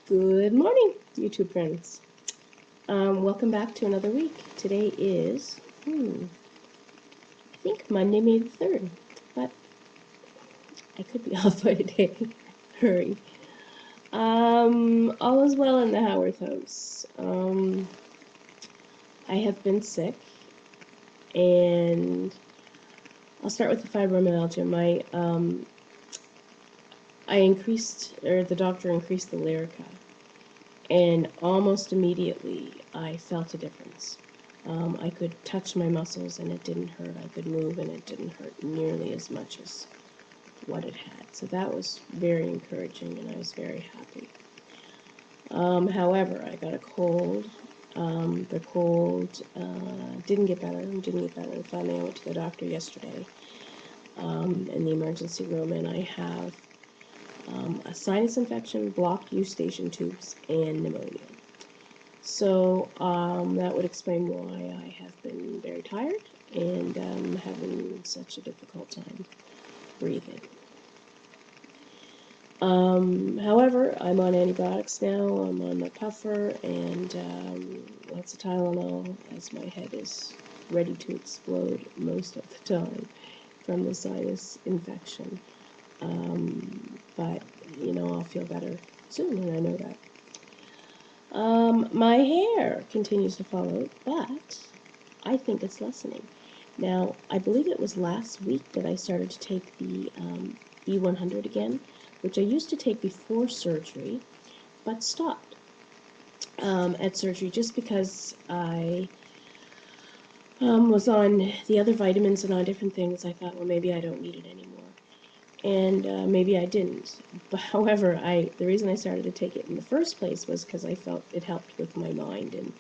Good morning, YouTube friends. Welcome back to another week. Today is, I think Monday, May the 3rd, but I could be off by a day. Hurry. All is well in the Howard house. I have been sick, and I'll start with the fibromyalgia. The doctor increased the Lyrica. And almost immediately, I felt a difference. I could touch my muscles and it didn't hurt. I could move and it didn't hurt nearly as much as what it had. So that was very encouraging and I was very happy. However, I got a cold. The cold didn't get better. Finally, I went to the doctor yesterday in the emergency room, and I have a sinus infection, blocked eustachian tubes, and pneumonia. So that would explain why I have been very tired and having such a difficult time breathing. However, I'm on antibiotics now. I'm on my puffer and lots of Tylenol, as my head is ready to explode most of the time from the sinus infection. But, I'll feel better soon, and I know that. My hair continues to fall out, but I think it's lessening. Now, I believe it was last week that I started to take the B100 again, which I used to take before surgery, but stopped at surgery just because I was on the other vitamins and on different things. I thought, well, maybe I don't need it anymore. And maybe I didn't. But however, the reason I started to take it in the first place was because I felt it helped with my mind and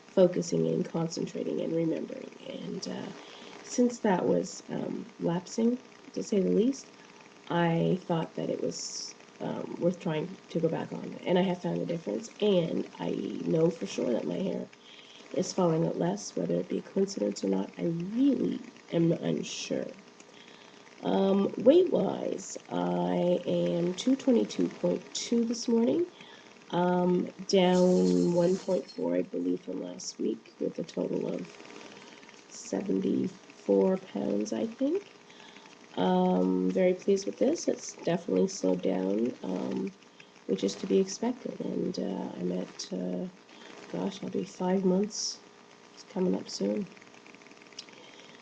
focusing and concentrating and remembering. And since that was lapsing, to say the least, I thought that it was worth trying to go back on. And I have found a difference. And I know for sure that my hair is falling out less. Whether it be a coincidence or not, I really am unsure. Weight-wise, I am 222.2 this morning, down 1.4, I believe, from last week, with a total of 74 pounds, I think. Very pleased with this. It's definitely slowed down, which is to be expected. And I'm at, I'll be 5 months. It's coming up soon.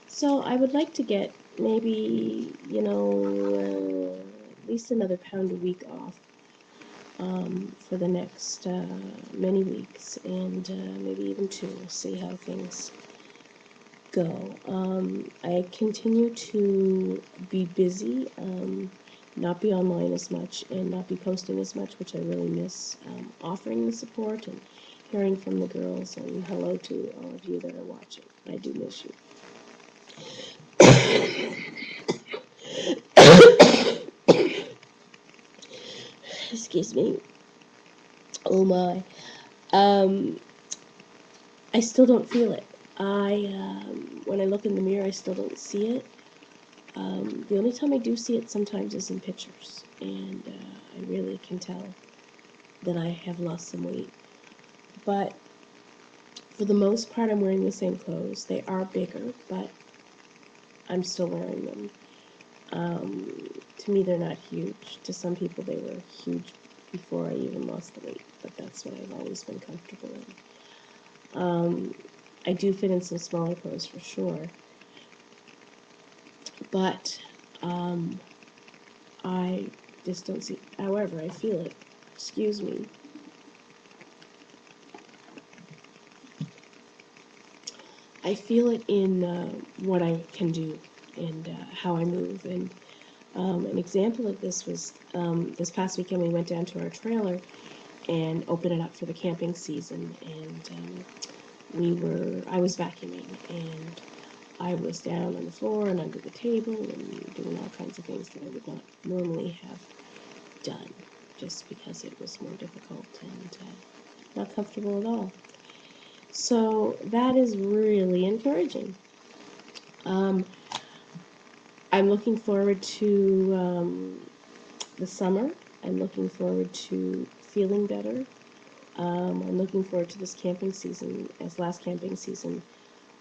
So I would like to get maybe, at least another pound a week off for the next many weeks, and maybe even 2. We'll see how things go. I continue to be busy, not be online as much, and not be posting as much, which I really miss, offering the support and hearing from the girls, and hello to all of you that are watching. I do miss you. Excuse me. Oh my. I still don't feel it. When I look in the mirror, I still don't see it. The only time I do see it sometimes is in pictures, and I really can tell that I have lost some weight. But for the most part, I'm wearing the same clothes. They are bigger, but I'm still wearing them. To me, they're not huge. To some people, they were huge before I even lost the weight, but that's what I've always been comfortable in. I do fit in some smaller clothes for sure, but I just don't see. However, I feel it. Excuse me. I feel it in what I can do and how I move. And an example of this was this past weekend we went down to our trailer and opened it up for the camping season. And I was vacuuming, and I was down on the floor and under the table and doing all kinds of things that I would not normally have done, just because it was more difficult and not comfortable at all. So that is really encouraging. I'm looking forward to the summer I'm looking forward to feeling better. I'm looking forward to this camping season, as last camping season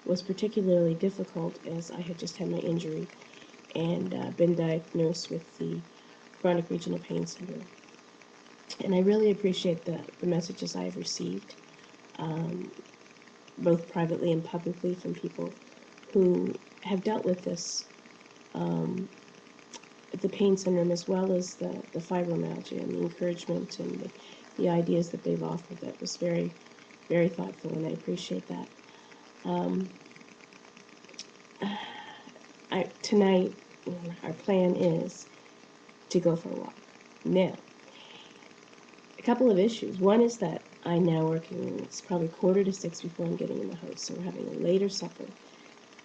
was particularly difficult as I had just had my injury and been diagnosed with the chronic regional pain syndrome. And I really appreciate the messages I have received, both privately and publicly, from people who have dealt with this, the pain syndrome, as well as the fibromyalgia, and the encouragement and the ideas that they've offered. That was very, very thoughtful, and I appreciate that. Tonight, our plan is to go for a walk. Now, a couple of issues. One is that I'm now working, it's probably 5:45 before I'm getting in the house, so we're having a later supper.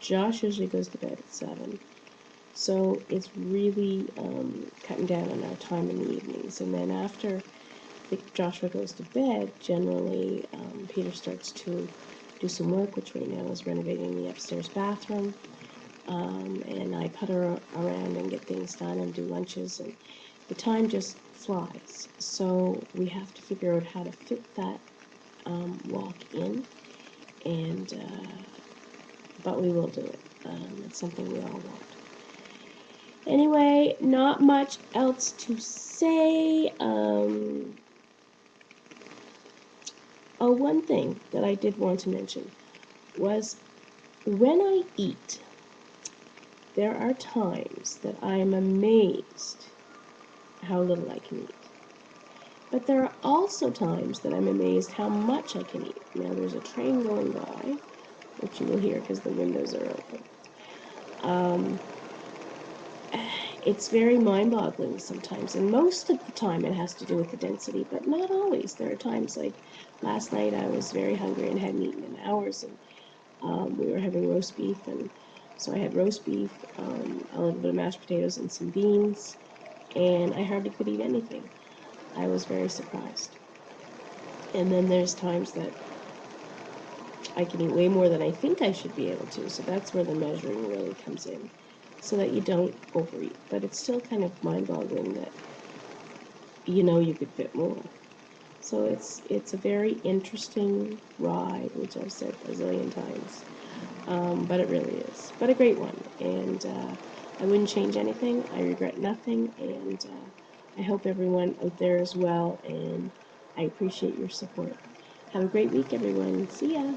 Josh usually goes to bed at 7, so it's really cutting down on our time in the evenings. And then after Joshua goes to bed, generally Peter starts to do some work, which right now is renovating the upstairs bathroom. And I putter around and get things done and do lunches, and the time just flies. So we have to figure out how to fit that walk in, and but we will do it. It's something we all want. Anyway, not much else to say. One thing that I did want to mention was when I eat, there are times that I am amazed how little I can eat. But there are also times that I'm amazed how much I can eat. Now, there's a train going by, which you will hear because the windows are open. It's very mind-boggling sometimes, and most of the time it has to do with the density, but not always. There are times, like last night, I was very hungry and hadn't eaten in hours, and we were having roast beef, and so I had roast beef, a little bit of mashed potatoes, and some beans, and I hardly could eat anything. I was very surprised. And then there's times that I can eat way more than I think I should be able to, so that's where the measuring really comes in, so that you don't overeat. But it's still kind of mind-boggling that you could fit more. So it's a very interesting ride, which I've said a zillion times. But it really is. But a great one. And I wouldn't change anything. I regret nothing. And I hope everyone out there is well. And I appreciate your support. Have a great week, everyone. See ya.